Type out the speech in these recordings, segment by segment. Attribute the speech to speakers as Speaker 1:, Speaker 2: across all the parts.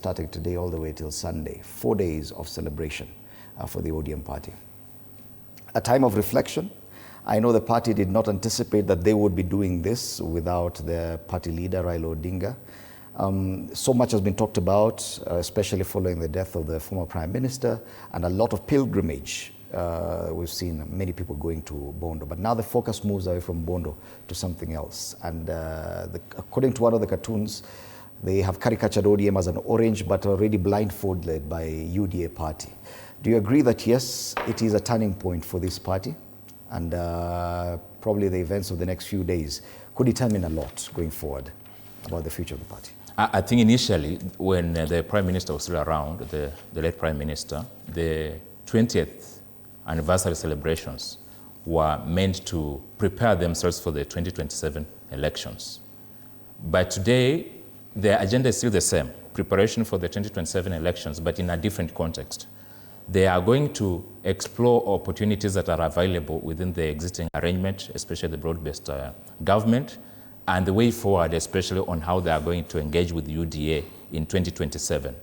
Speaker 1: Starting today all the way till Sunday, 4 days of celebration for the ODM party. A time of reflection. I know the party did not anticipate that they would be doing this without their party leader, Raila Odinga. So much has been talked about, especially following the death of the former Prime Minister, and a lot of pilgrimage. We've seen many people going to Bondo, but now the focus moves away from Bondo to something else. And according to one of the cartoons, they have caricatured ODM as an orange, but already blindfolded by UDA party. Do you agree that yes, it is a turning point for this party? And probably the events of the next few days could determine a lot going forward about the future of the party.
Speaker 2: I think initially, when the Prime Minister was still around, the late Prime Minister, the 20th anniversary celebrations were meant to prepare themselves for the 2027 elections. But today, the agenda is still the same, preparation for the 2027 elections, but in a different context. They are going to explore opportunities that are available within the existing arrangement, especially the broad-based government, and the way forward, especially on how they are going to engage with UDA in 2027.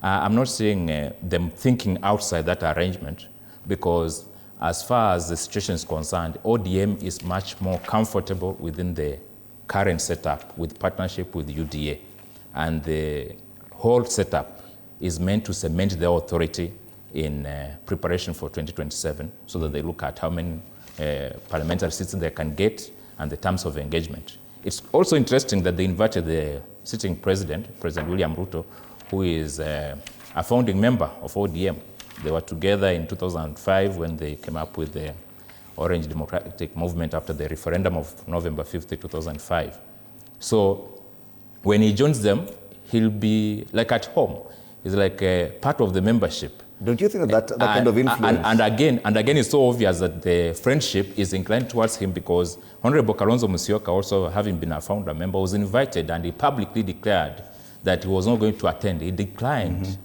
Speaker 2: I'm not seeing them thinking outside that arrangement, because as far as the situation is concerned, ODM is much more comfortable within the current setup with partnership with UDA. And the whole setup is meant to cement their authority in preparation for 2027, so that they look at how many parliamentary seats they can get and the terms of engagement. It's also interesting that they invited the sitting president, President William Ruto, who is a founding member of ODM. They were together in 2005 when they came up with the Orange Democratic Movement after the referendum of November 5th, 2005. So when he joins them, he'll be like at home. He's like a part of the membership.
Speaker 1: Don't you think that kind of influence?
Speaker 2: And again, it's so obvious that the friendship is inclined towards him, because Honorable Kalonzo Musyoka, also having been a founder member, was invited and he publicly declared that he was not going to attend. He declined.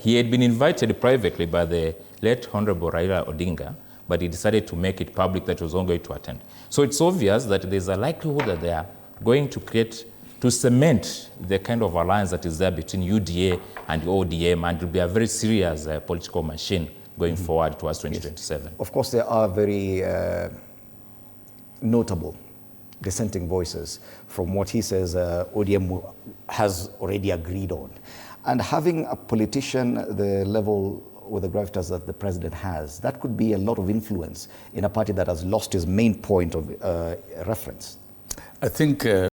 Speaker 2: He had been invited privately by the late Honorable Raila Odinga, but he decided to make it public that he was not going to attend. So it's obvious that there's a likelihood that they are going to cement the kind of alliance that is there between UDA and ODM, and it will be a very serious political machine going forward towards 2027.
Speaker 1: Yes. Of course, there are very notable dissenting voices from what he says ODM has already agreed on. And having a politician the level with the gravitas that the president has, that could be a lot of influence in a party that has lost its main point of reference.
Speaker 3: I think